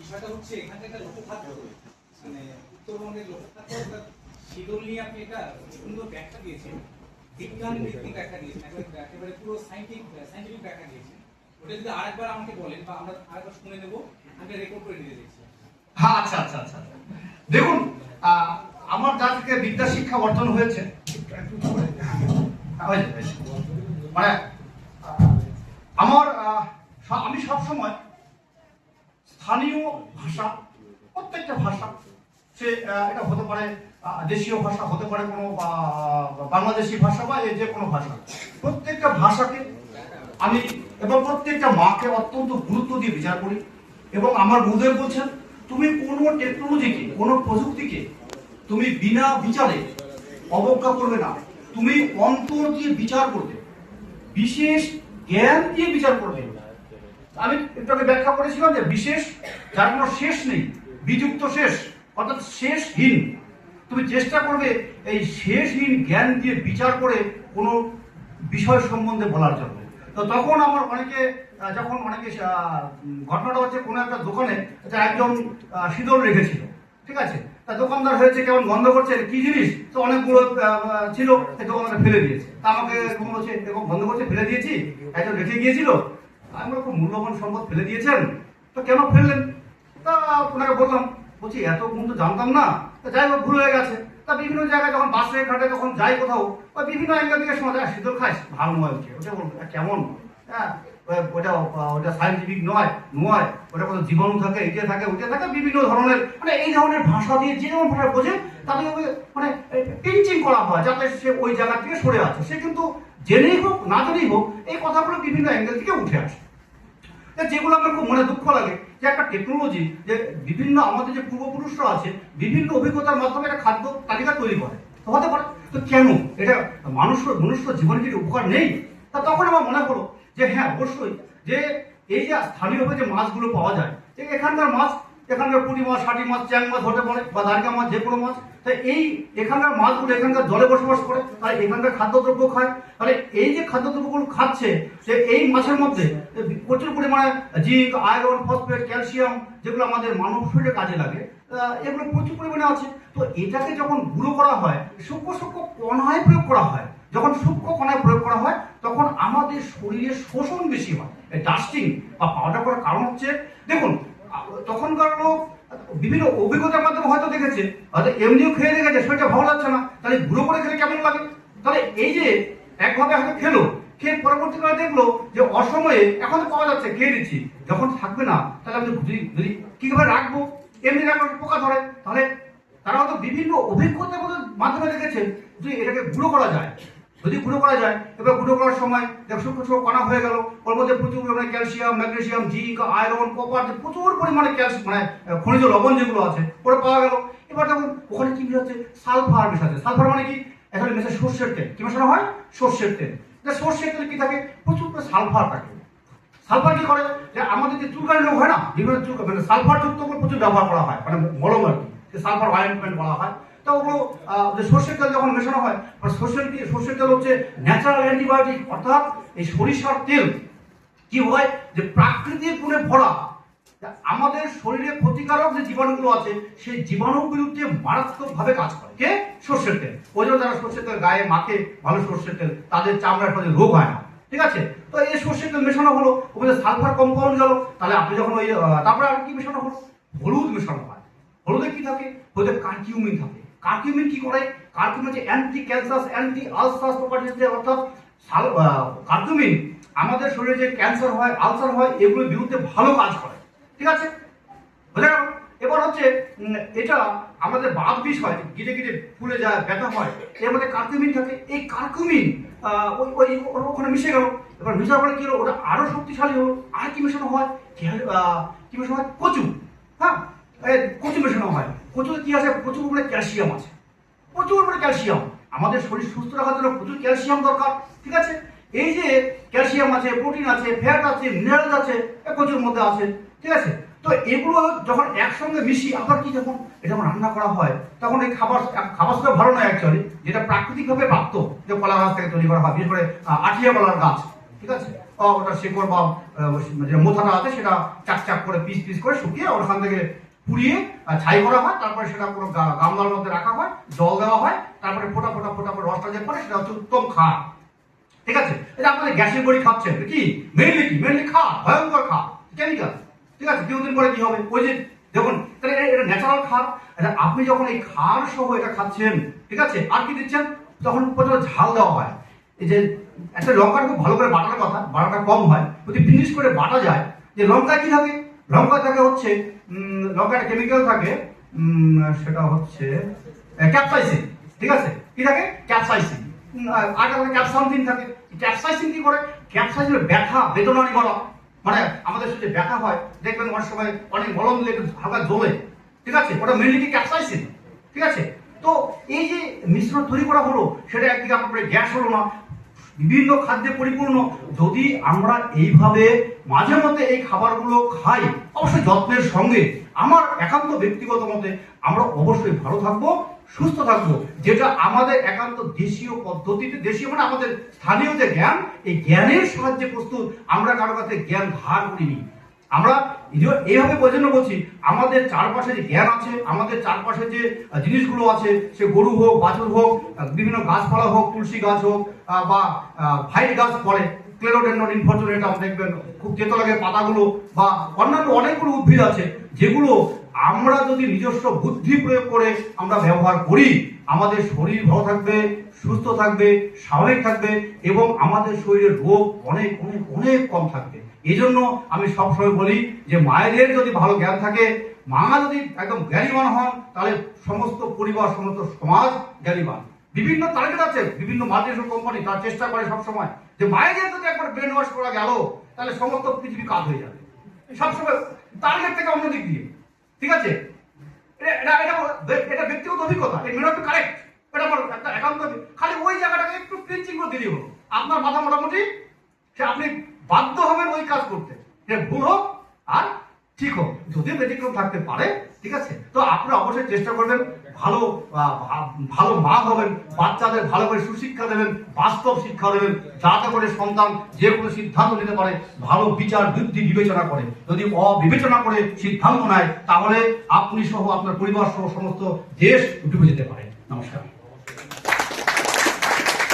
বিষয়টা হচ্ছে এখানে একটা লক্ষ্য থাকতে হবে, মানে উত্তরবঙ্গের লক্ষ্য থাকতে হবে। শিডিউল নিয়ে আপনি একটা সুন্দর ব্যাখ্যা দিয়েছেন, বিজ্ঞান ভিত্তিক ব্যাখ্যা দিয়েছেন, একেবারে পুরো সাইন্টিফিক ব্যাখ্যা দিয়েছেন। ওটা যদি আরেকবার আমাকে বলেন বা আমরা আরেকবার শুনে নেব, আমি রেকর্ড করে নিতে দেখছি। হ্যাঁ, আচ্ছা আচ্ছা আচ্ছা দেখুন, আমার যা থেকে বিদ্যা শিক্ষা অর্জন হয়েছে, মানে আমার আমি সবসময় স্থানীয় ভাষা, প্রত্যেকটা ভাষা, সে এটা হতে পারে দেশীয় ভাষা, হতে পারে কোনো বাংলাদেশি ভাষা বা যে কোনো ভাষা, প্রত্যেকটা ভাষাকে আমি এবং প্রত্যেকটা মাকে অত্যন্ত গুরুত্ব দিয়ে বিচার করি। এবং আমার গুরুদেব বলছেন, তুমি কোনো টেকনোলজিকে, কোনো প্রযুক্তিকে তুমি বিনা বিচারে অবজ্ঞা করবে না, তুমি অন্তর দিয়ে বিচার করবে, বিশেষ জ্ঞান দিয়ে বিচার করবে। আমি একটু আগে ব্যাখ্যা করেছিলাম যে বিশেষ, যার কোনো শেষ নেই, বিযুক্ত শেষ, অর্থাৎ শেষহীন। তুমি চেষ্টা করবে এই শেষহীন জ্ঞান দিয়ে বিচার করে কোনো বিষয় সম্বন্ধে বলার জন্য। তো তখন আমার অনেকে, যখন অনেকে, ঘটনাটা হচ্ছে কোনো একটা দোকানে একজন শীতল রেখেছিল, ঠিক আছে, তা দোকানদার হয়েছে কেমন গন্ধ করছে, কি জিনিস, তো অনেকগুলো ছিল, সেই দোকানদার ফেলে দিয়েছে। তা আমাকে বলছে, এরকম গন্ধ করছে, ফেলে দিয়েছি, একজন রেখে গিয়েছিল, আমরা খুব মূল্যবান সম্পদ ফেলে দিয়েছেন, তো কেন ফেললেন? তা ওনাকে বললাম, বলছি এত গুণ তো জানতাম না, যাই হোক ভুল হয়ে গেছে। তা বিভিন্ন জায়গায় যখন বাসে ঘাটে যখন যাই কোথাও, ওই বিভিন্ন অ্যাঙ্গেল থেকে শোনা যায় শীতল খাইস, ভালো নয়, ওটা বলবো কেমন, হ্যাঁ ওটা সাইন্টিফিক নয়, ওটা কোনো জীবাণু থাকে, এটা থাকে, ওইটা থাকে, বিভিন্ন ধরনের, মানে এই ধরনের ভাষা দিয়ে যে যেমন ভাষা বোঝে তাকে মানে পিঞ্চিং করা হয় যাতে সে ওই জায়গা থেকে সরে আছে। সে কিন্তু জেনেই হোক না জেনেই হোক এই কথাগুলো বিভিন্ন অ্যাঙ্গেল থেকে উঠে আসে, যেগুলো আমার খুব মনে দুঃখ লাগে যে একটা টেকনোলজি, যে বিভিন্ন আমাদের যে পূর্বপুরুষরা আছে বিভিন্ন অভিজ্ঞতার মাধ্যমে একটা খাদ্য তালিকা তৈরি করে, হতে পারে, তো কেন এটা মনুষ্য জীবনে কি উপকার নেই? তা তখন আমার মনে হলো যে হ্যাঁ, অবশ্যই, যে এই যে স্থানীয়ভাবে যে মাছগুলো পাওয়া যায়, এখানকার মাছ, এখানকার পুঁটি মাছ, ষাটি মাছ, চ্যাং মাছ হতে পারে, বা দাঁড়িয়া মাছ, যে কোনো মাছ, তাই এই এখানকার মাছগুলো এখানকার জলে বসবাস করে, তাই এখানকার খাদ্যদ্রব্য খায়, তাহলে এই যে খাদ্যদ্রব্যগুলো খাচ্ছে, যে এই মাছের মধ্যে প্রচুর পরিমাণে জিঙ্ক, আয়রন, ফসফেট, ক্যালসিয়াম, যেগুলো আমাদের মানব শরীরে কাজে লাগে, এগুলো প্রচুর পরিমাণে আছে। তো এটাকে যখন গুঁড়ো করা হয়, সূক্ষ্ম কণায় প্রয়োগ করা হয়, যখন সূক্ষ্ম কণায় প্রয়োগ করা হয় তখন আমাদের শরীরে শোষণ বেশি হয়। ডাস্টিং বা পাউডার করার কারণ হচ্ছে, দেখুন, তখনকার লোক বিভিন্ন অভিজ্ঞতার মাধ্যমে হয়তো দেখেছে, হয়তো এমনিও খেয়ে দেখেছে, সেটা ভালো লাগছে না, তাহলে গুঁড়ো করে খেলে কেমন লাগে। তাহলে এই যে একভাবে হয়তো খেলো, খেয়ে পরবর্তীকালে দেখলো যে অসময়ে এখন তো পাওয়া যাচ্ছে, খেয়ে দিচ্ছি, যখন থাকবে না তাহলে আমি যদি কিভাবে রাখবো, এমনি রাখবো পোকা ধরে, তাহলে তারা হয়তো বিভিন্ন অভিজ্ঞতার মাধ্যমে দেখেছেন যদি এটাকে গুঁড়ো করা যায়, যদি গুঁড়ো করা যায়, এবার গুঁড়ো করার সময় সূক্ষ্ম কণা হয়ে গেল, ওর মধ্যে প্রচুর পরিমাণে calcium, magnesium, zinc, iron, copper, প্রচুর পরিমাণে ক্যালসিয়াম, মানে খনিজ লবণ যেগুলো আছে ওরা পাওয়া গেল। এবার দেখুন ওখানে কি হচ্ছে, সালফার মেশাচ্ছে। সালফার মানে কি? এখানে মেশে সর্ষের তেল। কি মেশানো হয়? সর্ষের তেল। সর্ষের তেল কি থাকে? প্রচুর সালফার থাকে। সালফার কি করে, যে আমাদের যে চুলকানি রোগ হয় না, বিভিন্ন চুল, মানে সালফার যুক্ত প্রচুর ব্যবহার করা হয়, মানে মলম আর কি, সালফার অয়েন্টমেন্ট বলা হয়। তো ওগুলো সর্ষের তেল যখন মেশানো হয়, সর্ষের তেল হচ্ছে ন্যাচারাল অ্যান্টিবায়োটিক, অর্থাৎ এই সরিষার তেল কি হয়, যে প্রাকৃতিক গুণে ভরা, আমাদের শরীরে ক্ষতিকারক যে জীবাণুগুলো আছে সেই জীবাণুর বিরুদ্ধে মারাত্মক ভাবে কাজ করে। কে? সর্ষের তেল। ওই জন্য যারা সর্ষের তেল গায়ে মাখে, ভালো সর্ষের তেল, তাদের চামড়ার ফলে রোগ হয় না, ঠিক আছে। তো এই সর্ষের তেল মেশানো হলো, ওখানে সালফার কম্পাউন্ড গেল, তাহলে আপনি যখন ওই তারপরে আর কি মেশানো হলো, হলুদ মেশানো হয়। হলুদে কি থাকে? হলুদে কার্কিউমিন থাকে। কার্কিউমিন কি করে? কার্কিউমিন হচ্ছে anti cancer, anti ulcer properties, অর্থাৎ কার্কিউমিন আমাদের শরীরে যে ক্যান্সার হয়, আলসার হয়, এগুলোর বিরুদ্ধে ভালো কাজ করে, ঠিক আছে, বুঝা গেল। এবার হচ্ছে এটা আমাদের বাত বিষ হয়, গিটে গিটে ফুলে যায়, ব্যথা হয়, এর মধ্যে কার্কিউমিন থাকে। এই কার্কিউমিন ওই ওখানে মিশে গেল। এবার মিশার পরে কি হলো, ওটা আরো শক্তিশালী হলো। আর কি মেশানো হয়? কি মেশানো হয়? কচু। হ্যাঁ, কচু মেশানো হয়। কচুতে কি আছে? প্রচুর পরিমাণে ক্যালসিয়াম আছে, প্রচুর পরিমাণে ক্যালসিয়াম। আমাদের শরীর সুস্থ রাখার জন্য প্রচুর ক্যালসিয়াম দরকার, ঠিক আছে। এই যে ক্যালসিয়াম আছে, প্রোটিন আছে, ফ্যাট আছে, মিনারেলস আছে, কচুর মধ্যে আছে, ঠিক আছে। তো এগুলো যখন একসঙ্গে মিশিয়ে আবার কি, যখন এটা যখন রান্না করা হয় তখন এই খাবার তো ভালো নয় অ্যাকচুয়ালি, যেটা প্রাকৃতিকভাবে প্রাপ্ত, যে কলা গাছ থেকে তৈরি করা হয়, বিশেষ করে আঠিয়া কলার গাছ, ঠিক আছে, ওটা শেকড় বা যে মোথাটা আছে সেটা চাক চাক করে পিস পিস করে শুকিয়ে ওখান থেকে পুড়িয়ে ছাই করা হয়, তারপরে সেটা পুরো গামলার মধ্যে রাখা হয়, জল দেওয়া হয়, তারপরে ফোটা ফোটা ফোটা করে রসটা যে পড়ে সেটা হচ্ছে উত্তম খাওয়া। ঠিক আছে, এটা আপনাদের গ্যাসের বড়ি খাচ্ছেন কি মেনলি খাওয়া, ভয়ঙ্কর খাওয়া, কেমিক্যাল। ঠিক আছে, কিছুদিন পরে কি হবে, ওই যে দেখুন তাহলে এটা ন্যাচারাল খাওয়া। এটা আপনি যখন এই খাওয়ার সহ এটা খাচ্ছেন, ঠিক আছে, আর কি দিচ্ছেন, তখন প্রচুর ঝাল দেওয়া হয়। এই যে একটা লঙ্কা খুব ভালো করে বাটার কথা, বাটাটা কম হয়, যদি ফিনিশ করে বাটা যায়, যে লঙ্কায় কি থাকে, লঙ্কা থাকে হচ্ছে লঙ্কার কেমিক্যাল থাকে, সেটা হচ্ছে ক্যাপসাইসিন। ঠিক আছে, কি থাকে, ক্যাপসাইসিন। আর ক্যাপসাইসিন থাকে। ক্যাপসাইসিন কি করে, ক্যাপসাইসিনের ব্যথা বেদনা নিবারক, মানে আমাদের যে ব্যথা হয় দেখবেন অনেক সময় অনেক মলম দিলে হালকা জ্বলে, ঠিক আছে, ওটা মেনলি কি ক্যাপসাইসিন। ঠিক আছে, তো এই যে মিশ্রণ তৈরি করা হলো সেটা একদিকে আপনার গ্যাস হলো না, বিভিন্ন খাদ্যে পরিপূর্ণ। যদি আমরা এইভাবে মাঝে মধ্যে এই খাবারগুলো খাই, অবশ্যই যত্নের সঙ্গে, আমার একান্ত ব্যক্তিগত মতে আমরা অবশ্যই ভালো থাকবো, সুস্থ থাকবো, যেটা আমাদের একান্ত দেশীয় পদ্ধতিতে, দেশীয় মানে আমাদের স্থানীয় যে জ্ঞান, এই জ্ঞানের সাহায্যে প্রস্তুত। আমরা কারো কাছে জ্ঞান ধার করিনি। আমরা এইভাবে বোঝানো বলছি, আমাদের চারপাশে যে জ্ঞান আছে, আমাদের চারপাশে যে জিনিসগুলো আছে, সে গরু হোক, বাছুর হোক, বিভিন্ন গাছপালা হোক, তুলসী গাছ হোক বা ফাইট গাছ পড়ে, ক্লেরোডেন্ড্রন ইনফরচুনেটাম দেখবেন খুব তেতো লাগে পাতাগুলো, বা অন্যান্য অনেকগুলো উদ্ভিদ আছে যেগুলো আমরা যদি নিজস্ব বুদ্ধি প্রয়োগ করে আমরা ব্যবহার করি, আমাদের শরীর ভালো থাকবে, সুস্থ থাকবে, স্বাভাবিক থাকবে, এবং আমাদের শরীরের রোগ অনেক অনেক অনেক কম থাকবে। এই জন্য আমি সবসময় বলি যে মায়েদের যদি ভালো জ্ঞান থাকে, মা যদি একদম জ্ঞানীবান হন, তাহলে সমস্ত পরিবার, সমস্ত সমাজ জ্ঞানীবান। বিভিন্ন টার্গেট আছে, বিভিন্ন মাল্টিনেশনাল কোম্পানি তার চেষ্টা করে সবসময় যে মায়েদের যদি একবার ব্রেন ওয়াশ করা গেল, তাহলে সমস্ত পৃথিবী কাজ হয়ে যাবে, সবসময় টার্গেট থেকে অন্য দিক দিয়ে। ঠিক আছে, এটা ব্যক্তিগত অভিজ্ঞতা, এই মেন বি কারেক্ট, এটা আমার একটা একান্ত। খালি ওই জায়গাটাকে একটু ক্লিনচিং করে দিলেই হলো, আপনার মাথা মোটামুটি সে আপনি বাধ্য হবেন ওই কাজ করতে, ভুল হোক আর ঠিক হোক, যদিও ব্যতিক্রম থাকতে পারে। ঠিক আছে, তো আপনারা অবশ্যই চেষ্টা করবেন, ভালো ভালো মা হবেন, বাচ্চাদের ভালো করে সুশিক্ষা দেবেন, বাস্তব শিক্ষা দেবেন, যাতে করে সন্তান যে কোনো সিদ্ধান্ত নিতে পারে ভালো বিচার বুদ্ধি বিবেচনা করে। যদি অবিবেচনা করে সিদ্ধান্ত নেয়, তাহলে আপনি সহ আপনার পরিবার সহ সমস্ত দেশ ডুবে যেতে পারে। নমস্কার।